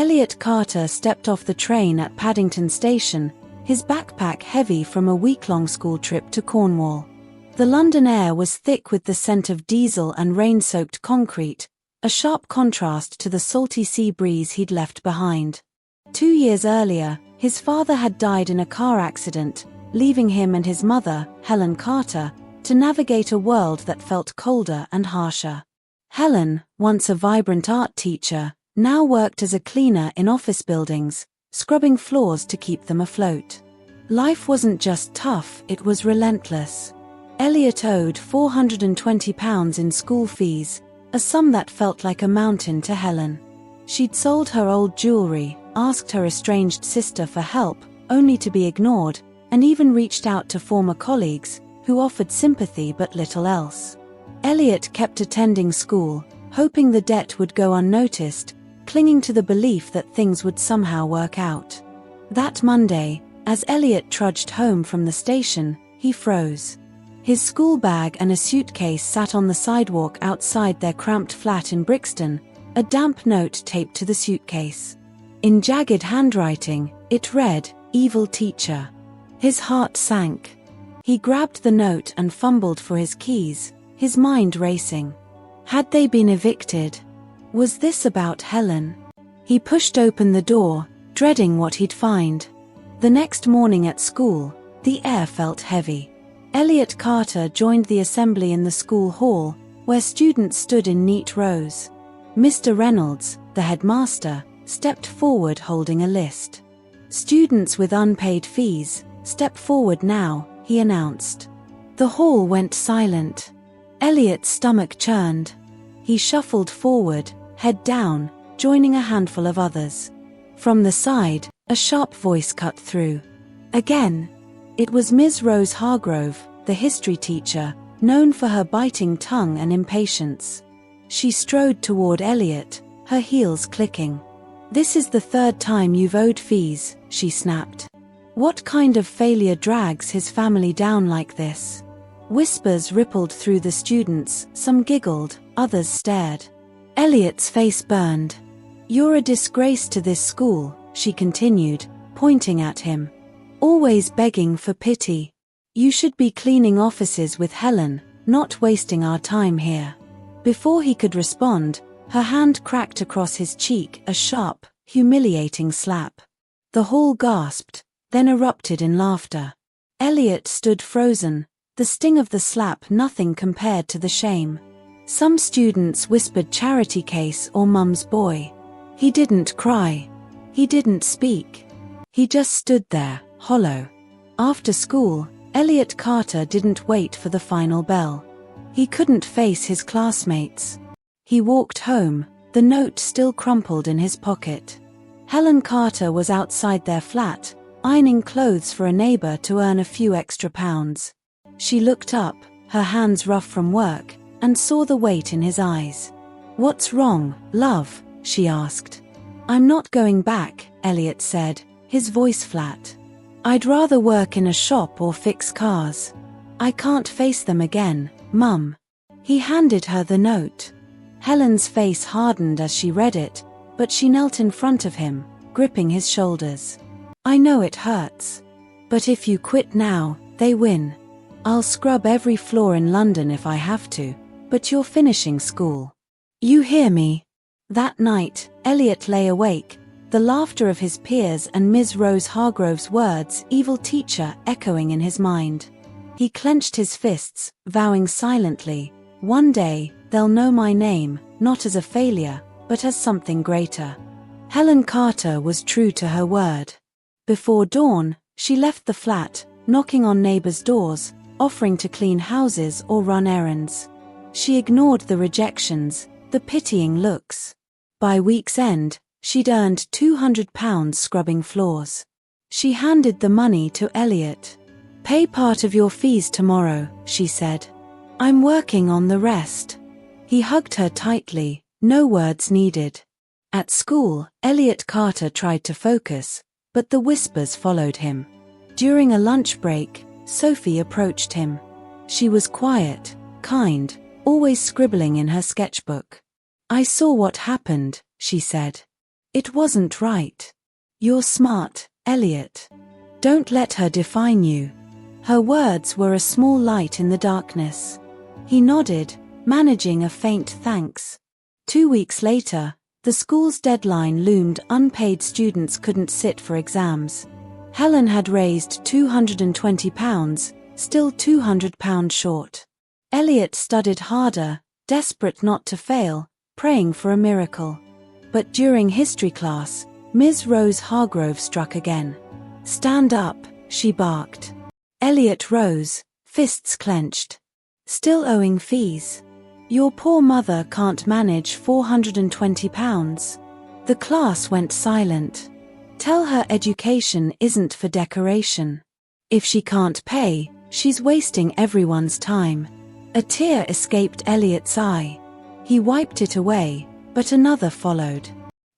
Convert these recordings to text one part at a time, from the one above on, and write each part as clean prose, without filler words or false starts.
Elliot Carter stepped off the train at Paddington Station, his backpack heavy from a week-long school trip to Cornwall. The London air was thick with the scent of diesel and rain-soaked concrete, a sharp contrast to the salty sea breeze he'd left behind. 2 years earlier, his father had died in a car accident, leaving him and his mother, Helen Carter, to navigate a world that felt colder and harsher. Helen, once a vibrant art teacher, now worked as a cleaner in office buildings, scrubbing floors to keep them afloat. Life wasn't just tough, it was relentless. Elliot owed £420 in school fees, a sum that felt like a mountain to Helen. She'd sold her old jewelry, asked her estranged sister for help, only to be ignored, and even reached out to former colleagues, who offered sympathy but little else. Elliot kept attending school, hoping the debt would go unnoticed, clinging to the belief that things would somehow work out. That Monday, as Elliot trudged home from the station, he froze. His school bag and a suitcase sat on the sidewalk outside their cramped flat in Brixton, a damp note taped to the suitcase. In jagged handwriting, it read, "Evil teacher." His heart sank. He grabbed the note and fumbled for his keys, his mind racing. Had they been evicted? Was this about Helen? He pushed open the door, dreading what he'd find. The next morning at school, the air felt heavy. Elliot Carter joined the assembly in the school hall, where students stood in neat rows. Mr. Reynolds, the headmaster, stepped forward holding a list. "Students with unpaid fees, step forward now," he announced. The hall went silent. Elliot's stomach churned. He shuffled forward, head down, joining a handful of others. From the side, a sharp voice cut through. Again. It was Ms. Rose Hargrove, the history teacher, known for her biting tongue and impatience. She strode toward Elliot, her heels clicking. "This is the third time you've owed fees," she snapped. What kind of failure drags his family down like this? Whispers rippled through the students, some giggled, others stared. Elliot's face burned. "You're a disgrace to this school," she continued, pointing at him. "Always begging for pity. You should be cleaning offices with Helen, not wasting our time here." Before he could respond, her hand cracked across his cheek, a sharp, humiliating slap. The hall gasped, then erupted in laughter. Elliot stood frozen, the sting of the slap nothing compared to the shame. Some students whispered charity case or mum's boy. He didn't cry. He didn't speak. He just stood there, hollow. After school, Elliot Carter didn't wait for the final bell. He couldn't face his classmates. He walked home, the note still crumpled in his pocket. Helen Carter was outside their flat, ironing clothes for a neighbor to earn a few extra pounds. She looked up, her hands rough from work, and saw the weight in his eyes. "What's wrong, love?" she asked. "I'm not going back," Elliot said, his voice flat. "I'd rather work in a shop or fix cars. I can't face them again, Mum." He handed her the note. Helen's face hardened as she read it, but she knelt in front of him, gripping his shoulders. "I know it hurts. But if you quit now, they win. I'll scrub every floor in London if I have to, but you're finishing school. You hear me?" That night, Elliot lay awake, the laughter of his peers and Ms. Rose Hargrove's words, "evil teacher," echoing in his mind. He clenched his fists, vowing silently, "One day, they'll know my name, not as a failure, but as something greater." Helen Carter was true to her word. Before dawn, she left the flat, knocking on neighbors' doors, offering to clean houses or run errands. She ignored the rejections, the pitying looks. By week's end, she'd earned £200 scrubbing floors. She handed the money to Elliot. "Pay part of your fees tomorrow," she said. "I'm working on the rest." He hugged her tightly, no words needed. At school, Elliot Carter tried to focus, but the whispers followed him. During a lunch break, Sophie approached him. She was quiet, kind, always scribbling in her sketchbook. "I saw what happened," she said. It wasn't right. You're smart, Elliot. Don't let her define you. Her words were a small light in the darkness. He nodded, managing a faint thanks. 2 weeks later, the school's deadline loomed. Unpaid students couldn't sit for exams. Helen had raised £220, still £200 short. Elliot studied harder, desperate not to fail, praying for a miracle. But during history class, Ms. Rose Hargrove struck again. "Stand up," she barked. Elliot rose, fists clenched. "Still owing fees? Your poor mother can't manage £420. The class went silent. "Tell her education isn't for decoration. If she can't pay, she's wasting everyone's time." A tear escaped Elliot's eye. He wiped it away, but another followed.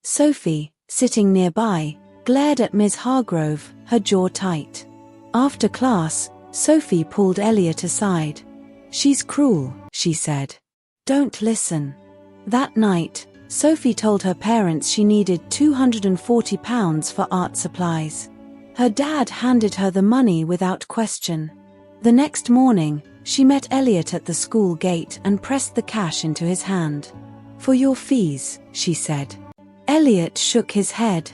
Sophie, sitting nearby, glared at Ms. Hargrove, her jaw tight. After class, Sophie pulled Elliot aside. "She's cruel," she said. "Don't listen." That night, Sophie told her parents she needed £240 for art supplies. Her dad handed her the money without question. The next morning, she met Elliot at the school gate and pressed the cash into his hand. "For your fees," she said. Elliot shook his head.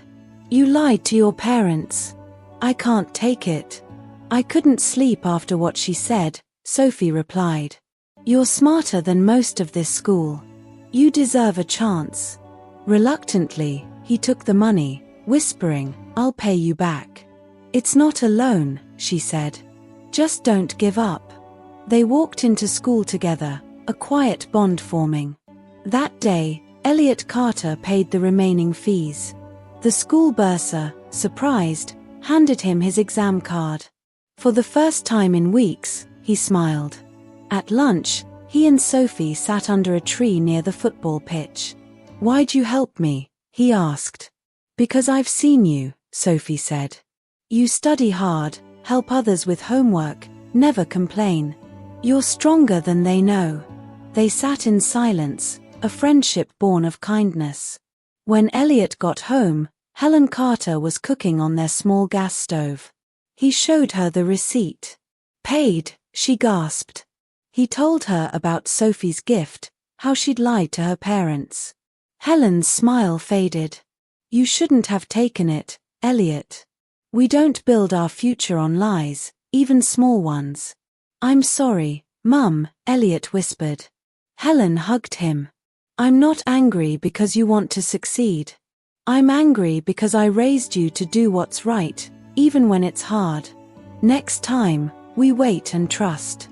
"You lied to your parents. I can't take it." "I couldn't sleep after what she said," Sophie replied. "You're smarter than most of this school. You deserve a chance." Reluctantly, he took the money, whispering, "I'll pay you back." "It's not a loan," she said. "Just don't give up." They walked into school together, a quiet bond forming. That day, Elliot Carter paid the remaining fees. The school bursar, surprised, handed him his exam card. For the first time in weeks, he smiled. At lunch, he and Sophie sat under a tree near the football pitch. "Why'd you help me?" he asked. "Because I've seen you," Sophie said. "You study hard, help others with homework, never complain. You're stronger than they know." They sat in silence, a friendship born of kindness. When Elliot got home, Helen Carter was cooking on their small gas stove. He showed her the receipt. "Paid," she gasped. He told her about Sophie's gift, how she'd lied to her parents. Helen's smile faded. "You shouldn't have taken it, Elliot. We don't build our future on lies, even small ones." "I'm sorry, Mum," Elliot whispered. Helen hugged him. "I'm not angry because you want to succeed. I'm angry because I raised you to do what's right, even when it's hard. Next time, we wait and trust."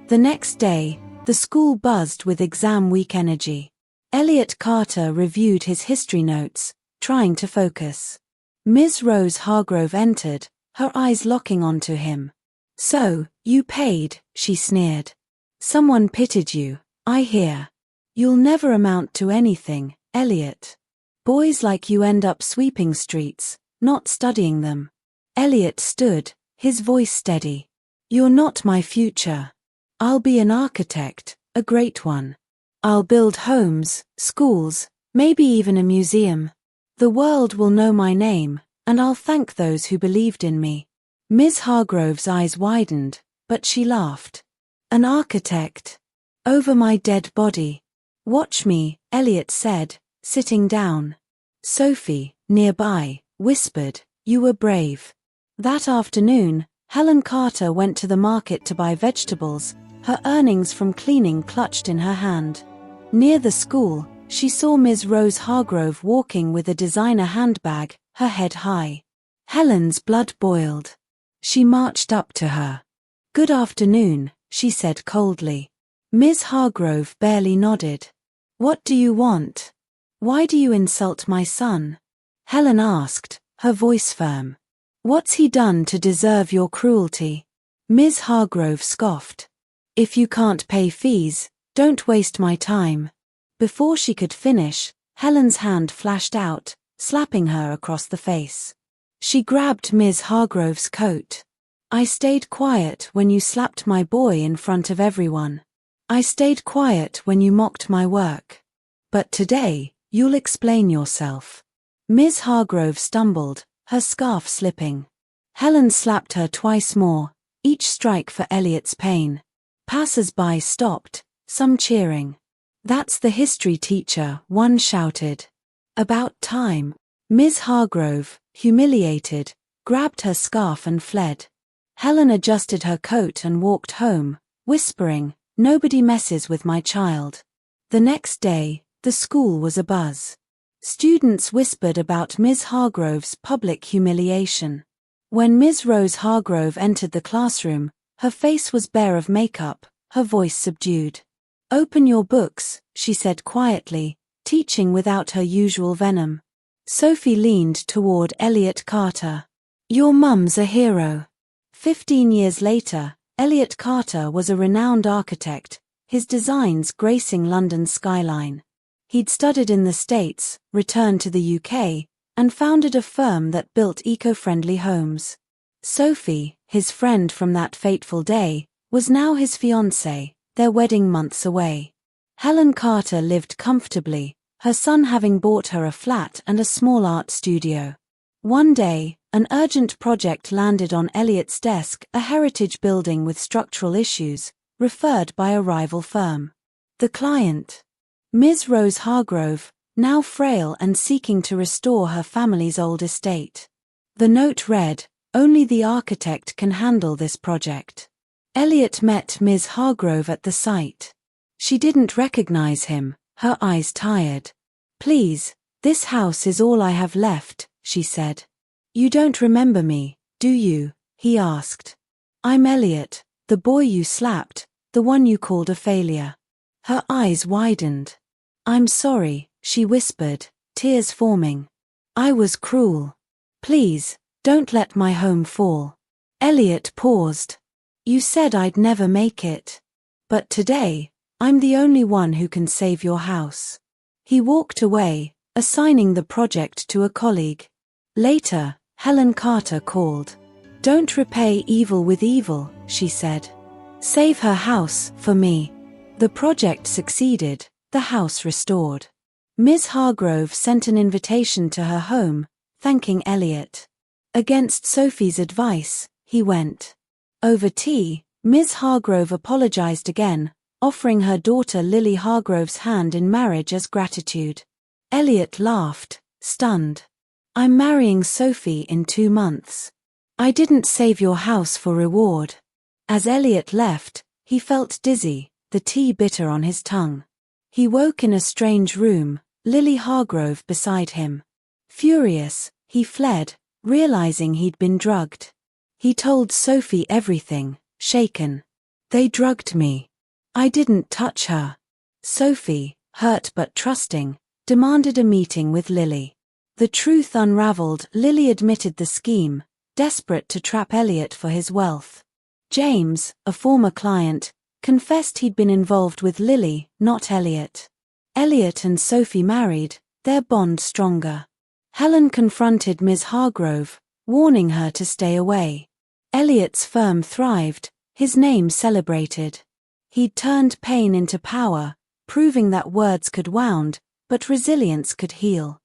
The next day, the school buzzed with exam week energy. Elliot Carter reviewed his history notes, trying to focus. Ms. Rose Hargrove entered, her eyes locking onto him. "So, you paid," she sneered. "Someone pitied you, I hear. You'll never amount to anything, Elliot. Boys like you end up sweeping streets, not studying them." Elliot stood, his voice steady. "You're not my future. I'll be an architect, a great one. I'll build homes, schools, maybe even a museum. The world will know my name, and I'll thank those who believed in me." Ms. Hargrove's eyes widened, but she laughed. "An architect? Over my dead body. Watch me," Elliot said, sitting down. Sophie, nearby, whispered, "You were brave." That afternoon, Helen Carter went to the market to buy vegetables, her earnings from cleaning clutched in her hand. Near the school, she saw Ms. Rose Hargrove walking with a designer handbag, her head high. Helen's blood boiled. She marched up to her. "Good afternoon," she said coldly. Ms. Hargrove barely nodded. "What do you want? Why do you insult my son?" Helen asked, her voice firm. "What's he done to deserve your cruelty?" Ms. Hargrove scoffed. "If you can't pay fees, don't waste my time." Before she could finish, Helen's hand flashed out, slapping her across the face. She grabbed Ms. Hargrove's coat. "I stayed quiet when you slapped my boy in front of everyone. I stayed quiet when you mocked my work. But today, you'll explain yourself." Miss Hargrove stumbled, her scarf slipping. Helen slapped her twice more, each strike for Elliot's pain. Passers-by stopped, some cheering. "That's the history teacher," one shouted. "About time." Miss Hargrove, humiliated, grabbed her scarf and fled. Helen adjusted her coat and walked home, whispering, "Nobody messes with my child." The next day, the school was abuzz. Students whispered about Miss Hargrove's public humiliation. When Ms. Rose Hargrove entered the classroom, her face was bare of makeup, her voice subdued. "Open your books," she said quietly, teaching without her usual venom. Sophie leaned toward Elliot Carter. "Your mum's a hero." 15 years later, Elliot Carter was a renowned architect, his designs gracing London's skyline. He'd studied in the States, returned to the UK, and founded a firm that built eco-friendly homes. Sophie, his friend from that fateful day, was now his fiancée, their wedding months away. Helen Carter lived comfortably, her son having bought her a flat and a small art studio. One day, an urgent project landed on Elliot's desk, a heritage building with structural issues, referred by a rival firm. The client, Ms. Rose Hargrove, now frail and seeking to restore her family's old estate. The note read, "Only the architect can handle this project." Elliot met Ms. Hargrove at the site. She didn't recognize him, her eyes tired. "Please, this house is all I have left," she said. "You don't remember me, do you?" he asked. "I'm Elliot, the boy you slapped, the one you called a failure." Her eyes widened. "I'm sorry," she whispered, tears forming. "I was cruel. Please, don't let my home fall." Elliot paused. "You said I'd never make it. But today, I'm the only one who can save your house." He walked away, assigning the project to a colleague. Later, Helen Carter called. "Don't repay evil with evil," she said. "Save her house, for me." The project succeeded, the house restored. Ms. Hargrove sent an invitation to her home, thanking Elliot. Against Sophie's advice, he went. Over tea, Ms. Hargrove apologized again, offering her daughter Lily Hargrove's hand in marriage as gratitude. Elliot laughed, stunned. "I'm marrying Sophie in 2 months. I didn't save your house for reward." As Elliot left, he felt dizzy, the tea bitter on his tongue. He woke in a strange room, Lily Hargrove beside him. Furious, he fled, realizing he'd been drugged. He told Sophie everything, shaken. "They drugged me. I didn't touch her." Sophie, hurt but trusting, demanded a meeting with Lily. The truth unraveled. Lily admitted the scheme, desperate to trap Elliot for his wealth. James, a former client, confessed he'd been involved with Lily, not Elliot. Elliot and Sophie married, their bond stronger. Helen confronted Ms. Hargrove, warning her to stay away. Elliot's firm thrived, his name celebrated. He'd turned pain into power, proving that words could wound, but resilience could heal.